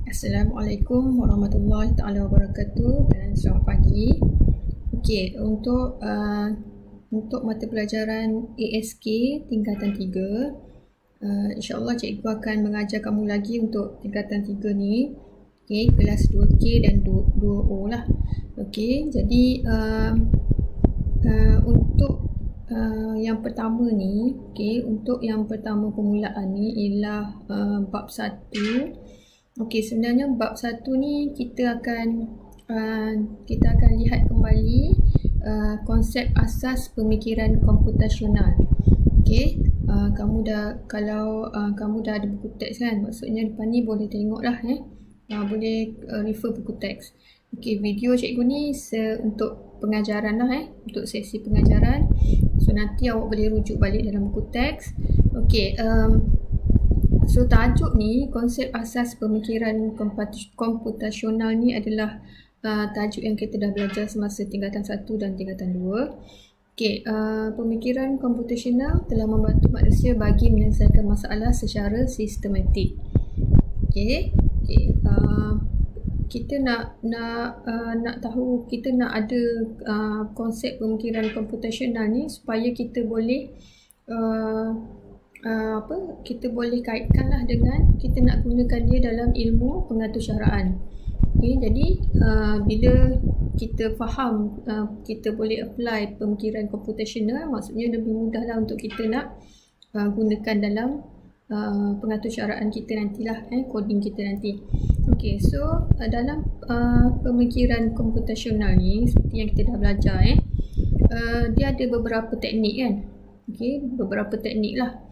Assalamualaikum warahmatullahi taala wabarakatuh dan selamat pagi. Okey, untuk mata pelajaran ASK tingkatan 3, insya-Allah cikgu akan mengajar kamu lagi untuk tingkatan 3 ni. Okey, kelas 2K dan 2O lah. Okey, jadi untuk yang pertama ni, untuk yang pertama permulaan ni ialah bab 1. Okey, sebenarnya bab 1 ni kita akan lihat kembali konsep asas pemikiran komputasional. Okey, kalau kamu dah ada buku teks kan, maksudnya depan ni boleh tengoklah boleh refer buku teks. Okey, video cikgu ni untuk pengajaran lah untuk sesi pengajaran. So nanti awak boleh rujuk balik dalam buku teks. Okey, so tajuk ni, konsep asas pemikiran komputasional ni adalah tajuk yang kita dah belajar semasa tingkatan 1 dan tingkatan 2. Okey, pemikiran komputasional telah membantu manusia bagi menyelesaikan masalah secara sistematik. Okey, kita nak tahu, kita nak ada konsep pemikiran komputasional ni supaya kita boleh kita boleh kaitkanlah dengan kita nak gunakan dia dalam ilmu pengatursyaraan. Okey, jadi bila kita faham kita boleh apply pemikiran komputasional, maksudnya lebih mudahlah untuk kita nak gunakan dalam pengatursyaraan kita nantilah, coding kita nanti. Okey, so dalam pemikiran komputasional ni, seperti yang kita dah belajar dia ada beberapa teknik kan. Okey, beberapa teknik lah.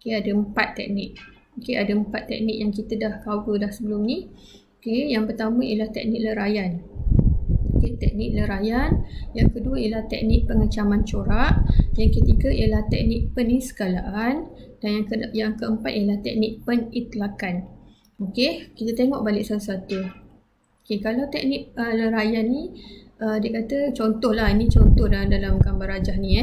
Okey, ada 4 teknik. Okey, ada 4 teknik yang kita dah cover dah sebelum ni. Okey, yang pertama ialah teknik leraian. Okey, teknik leraian. Yang kedua ialah teknik pengecaman corak. Yang ketiga ialah teknik peniskalaan. Dan yang keempat ialah teknik penitlakan. Okey, kita tengok balik satu-satu. Okey, kalau teknik leraian ni, dia kata contohlah, ini contoh dalam gambar rajah ni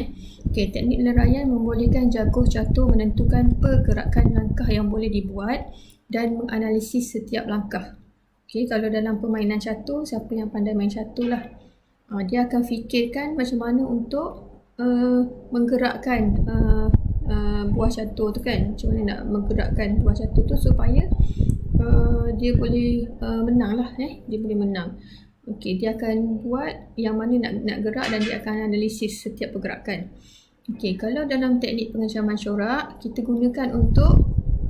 Okey, teknik leraian membolehkan jaguh catur menentukan pergerakan langkah yang boleh dibuat dan menganalisis setiap langkah. Okey, kalau dalam permainan catur, siapa yang pandai main catur lah, dia akan fikirkan macam mana untuk menggerakkan buah catur tu kan, macam mana nak menggerakkan buah catur tu supaya dia boleh menang lah, dia boleh menang. Okey, dia akan buat yang mana nak gerak dan dia akan analisis setiap pergerakan. Okey, kalau dalam teknik pengecaman corak, kita gunakan untuk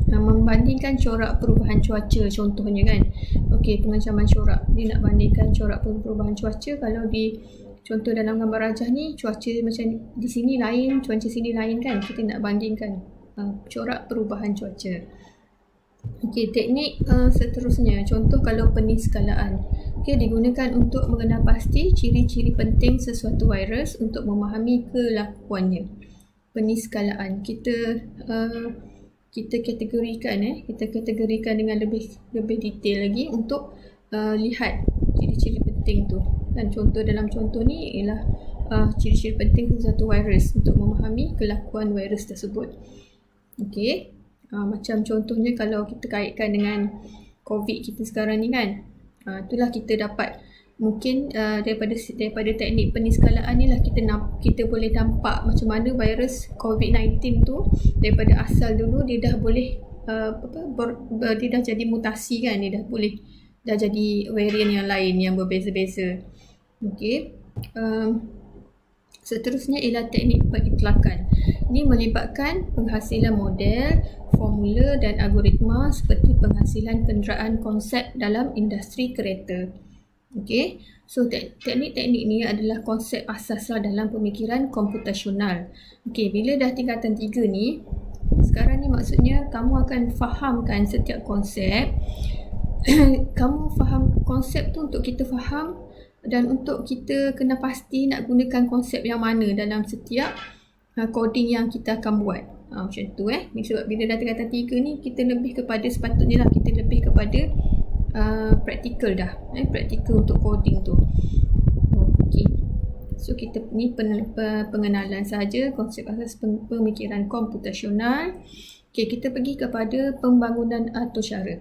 membandingkan corak perubahan cuaca contohnya kan. Okey, pengecaman corak, dia nak bandingkan corak perubahan cuaca. Kalau di contoh dalam gambar rajah ni, cuaca macam di sini lain, cuaca sini lain kan. Kita nak bandingkan corak perubahan cuaca. Okey, teknik seterusnya, contoh kalau peniskalaan. Okey, digunakan untuk mengenal pasti ciri-ciri penting sesuatu virus untuk memahami kelakuannya. Peniskalaan, kita kategorikan kita kategorikan dengan lebih detail lagi untuk lihat ciri-ciri penting tu. Dan dalam contoh ni ialah ciri-ciri penting sesuatu virus untuk memahami kelakuan virus tersebut. Okey, macam contohnya kalau kita kaitkan dengan COVID kita sekarang ni kan, itulah kita dapat mungkin daripada teknik peniskalaan ni lah kita boleh nampak macam mana virus COVID-19 tu daripada asal dulu dia dah boleh dia dah jadi mutasi kan, dia dah jadi varian yang lain yang berbeza-beza. Okey, seterusnya ialah teknik penitlakan. Ini melibatkan penghasilan model, formula dan algoritma seperti penghasilan kenderaan konsep dalam industri kereta. Okey, so teknik-teknik ni adalah konsep asas lah dalam pemikiran komputasional. Okey, bila dah tingkatan 3 ni, sekarang ni maksudnya kamu akan fahamkan setiap konsep. Kamu faham konsep tu untuk kita faham dan untuk kita kena pasti nak gunakan konsep yang mana dalam setiap coding yang kita akan buat. Macam tu sebab bila dah tingkatan 3 ni, kita lebih kepada sepatutnya lah kita lebih kepada praktikal dah, praktikal untuk coding tu. Okey, so kita ni pengenalan saja konsep asas pemikiran komputasional. Okey, kita pergi kepada pembangunan atur cara.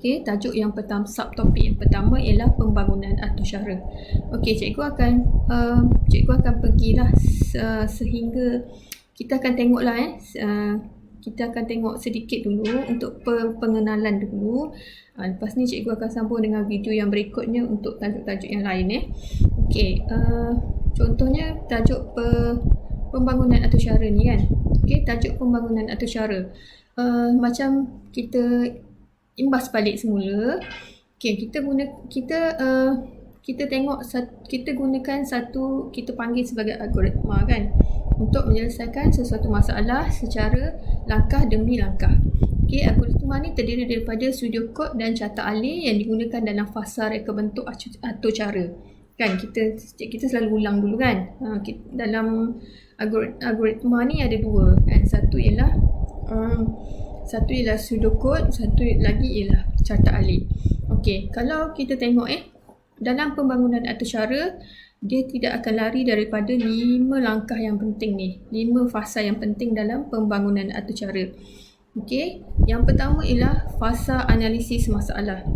Okey, tajuk yang pertama, subtopik yang pertama ialah pembangunan Arthashara. Okey, cikgu akan pergilah sehingga kita akan tengoklah kita akan tengok sedikit dulu untuk pengenalan dulu. Lepas ni cikgu akan sambung dengan video yang berikutnya untuk tajuk-tajuk yang lain. Okey, contohnya tajuk pembangunan Arthashara ni kan. Okey, tajuk pembangunan Arthashara. Macam kita imbas balik semula. Okey, kita tengok kita gunakan satu, kita panggil sebagai algoritma kan, untuk menyelesaikan sesuatu masalah secara langkah demi langkah. Okey, algoritma ni terdiri daripada pseudocode dan carta alih yang digunakan dalam fasa reka bentuk atau cara. Kan kita selalu ulang dulu kan. Dalam algoritma ni ada dua kan. Satu ialah pseudocode, satu lagi ialah carta alih. Okey, kalau kita tengok dalam pembangunan Arthashara, dia tidak akan lari daripada 5 langkah yang penting ni, 5 fasa yang penting dalam pembangunan Arthashara. Okey, yang pertama ialah fasa analisis masalah.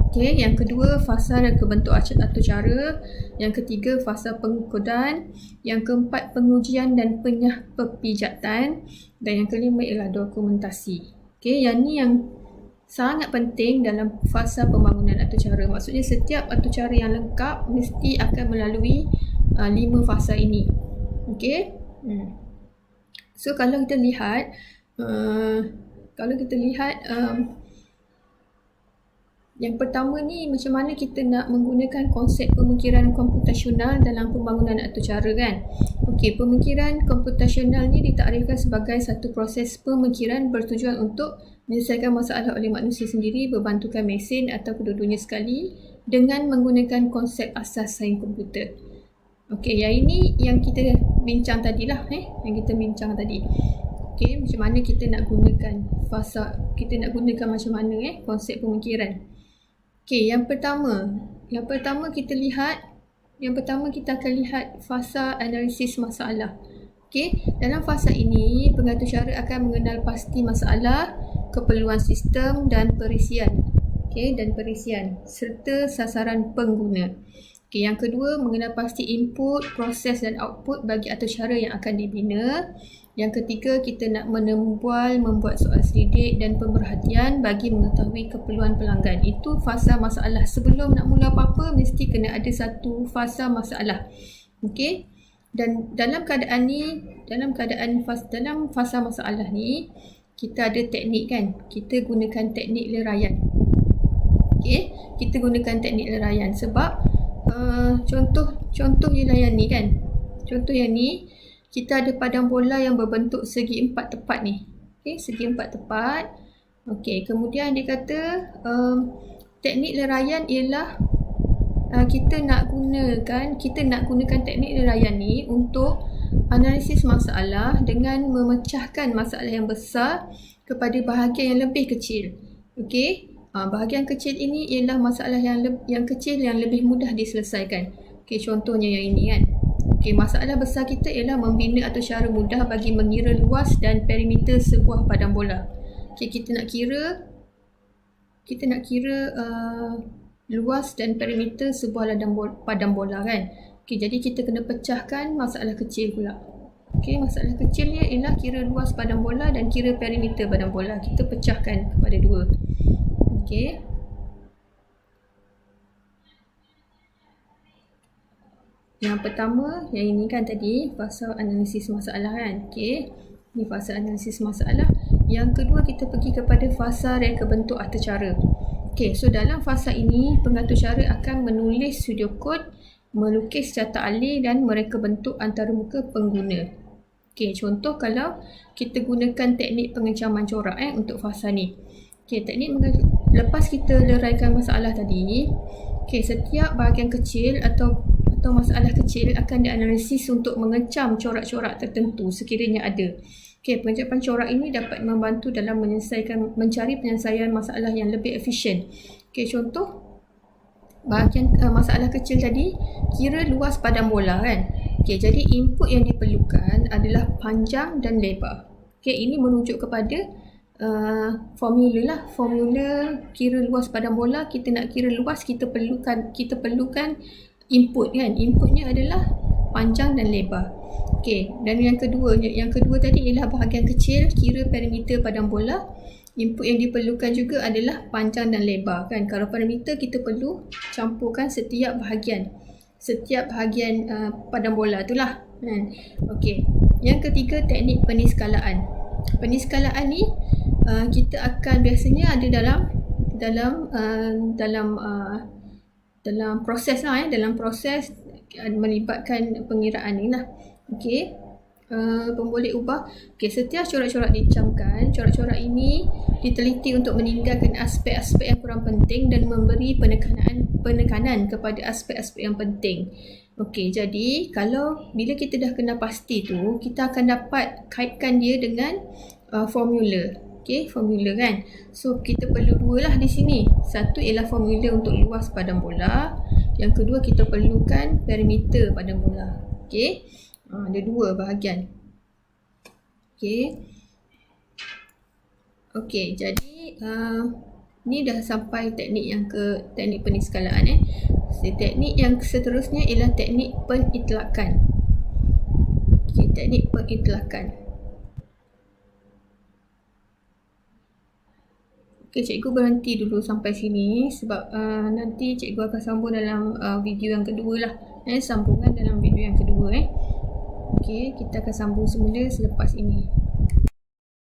Okey, yang kedua fasa reka bentuk Arthashara, yang ketiga fasa pengukuran, yang keempat pengujian dan pepijatan, dan yang kelima ialah dokumentasi. Okey, yang ni yang sangat penting dalam fasa pembangunan Arthashara. Maksudnya setiap Arthashara yang lengkap mesti akan melalui 5 fasa ini. Okey. So kalau kita lihat yang pertama ni, macam mana kita nak menggunakan konsep pemikiran komputasional dalam pembangunan Arthashara kan. Okey, pemikiran komputasional ni ditakrifkan sebagai satu proses pemikiran bertujuan untuk menyelesaikan masalah oleh manusia sendiri berbantukan mesin atau kedua-duanya sekali dengan menggunakan konsep asas sains komputer. Okey, yang ini yang kita bincang tadilah, yang kita bincang tadi. Okey, macam mana kita nak gunakan macam mana konsep pemikiran. Okey, yang pertama kita akan lihat fasa analisis masalah. Okey, dalam fasa ini pengatur cara akan mengenal pasti masalah, keperluan sistem dan perisian. Okey, serta sasaran pengguna. Okey, yang kedua mengenal pasti input, proses dan output bagi Arthashara yang akan dibina. Yang ketiga, kita nak membuat soal selidik dan pemerhatian bagi mengetahui keperluan pelanggan. Itu fasa masalah. Sebelum nak mula apa-apa, mesti kena ada satu fasa masalah. Okey? Dan dalam fasa masalah ni, kita ada teknik kan? Kita gunakan teknik leraian. Okey? Kita gunakan teknik leraian sebab contoh leraian ni kan? Contoh yang ni, kita ada padang bola yang berbentuk segi 4 tepat ni. Okey, segi 4 tepat. Okey, kemudian dia kata teknik leraian ialah kita nak gunakan teknik leraian ni untuk analisis masalah dengan memecahkan masalah yang besar kepada bahagian yang lebih kecil. Okey, bahagian kecil ini ialah masalah yang kecil yang lebih mudah diselesaikan. Okey, contohnya yang ini kan. Okey, masalah besar kita ialah membina Arthashara mudah bagi mengira luas dan perimeter sebuah padang bola. Okey, kita nak kira luas dan perimeter sebuah padang bola kan. Okey, jadi kita kena pecahkan masalah kecil pula. Okey, masalah kecil ni ialah kira luas padang bola dan kira perimeter padang bola. Kita pecahkan kepada dua. Okey. Yang pertama, yang ini kan tadi, fasa analisis masalah kan. Okey, ni fasa analisis masalah. Yang kedua, kita pergi kepada fasa reka bentuk Arthashara. Okey, so dalam fasa ini, pengatur cara akan menulis pseudocode, melukis carta alih dan mereka bentuk antarmuka pengguna. Okey, contoh kalau kita gunakan teknik pengencaman corak untuk fasa ni. Okey, lepas kita leraikan masalah tadi, okey, setiap bahagian kecil atau masalah kecil akan dianalisis untuk mengecam corak-corak tertentu sekiranya ada. Okey, pengecapan corak ini dapat membantu dalam mencari penyelesaian masalah yang lebih efisien. Okey, contoh bahagian masalah kecil tadi, kira luas padang bola kan. Okey, jadi input yang diperlukan adalah panjang dan lebar. Okey, ini merujuk kepada formula lah. Formula kira luas padang bola. Kita nak kira luas, kita perlukan input kan. Inputnya adalah panjang dan lebar. Okey, dan yang kedua tadi ialah bahagian kecil, kira perimeter padang bola. Input yang diperlukan juga adalah panjang dan lebar kan. Kalau perimeter kita perlu campurkan setiap bahagian padang bola itulah kan. Okey, yang ketiga teknik peniskalaan. Peniskalaan ni kita akan biasanya ada dalam proses lah dalam proses melibatkan pengiraan ni lah. Okey, boleh ubah. Okey, setiap corak-corak dicamkan. Corak-corak ini diteliti untuk meninggalkan aspek-aspek yang kurang penting dan memberi penekanan kepada aspek-aspek yang penting. Okey, jadi bila kita dah kenal pasti tu, kita akan dapat kaitkan dia dengan formula. Okey, formula kan. So kita perlu dua lah di sini. Satu ialah formula untuk luas padang bola. Yang kedua kita perlukan perimeter padang bola. Okey, ada dua bahagian. Okey, jadi ni dah sampai teknik peniskalaan. Teknik yang seterusnya ialah teknik penitlakan. Okey, teknik penitlakan. Okey, cikgu berhenti dulu sampai sini sebab nanti cikgu akan sambung dalam video yang kedua lah. Sambungan dalam video yang kedua. Okey, kita akan sambung semula selepas ini.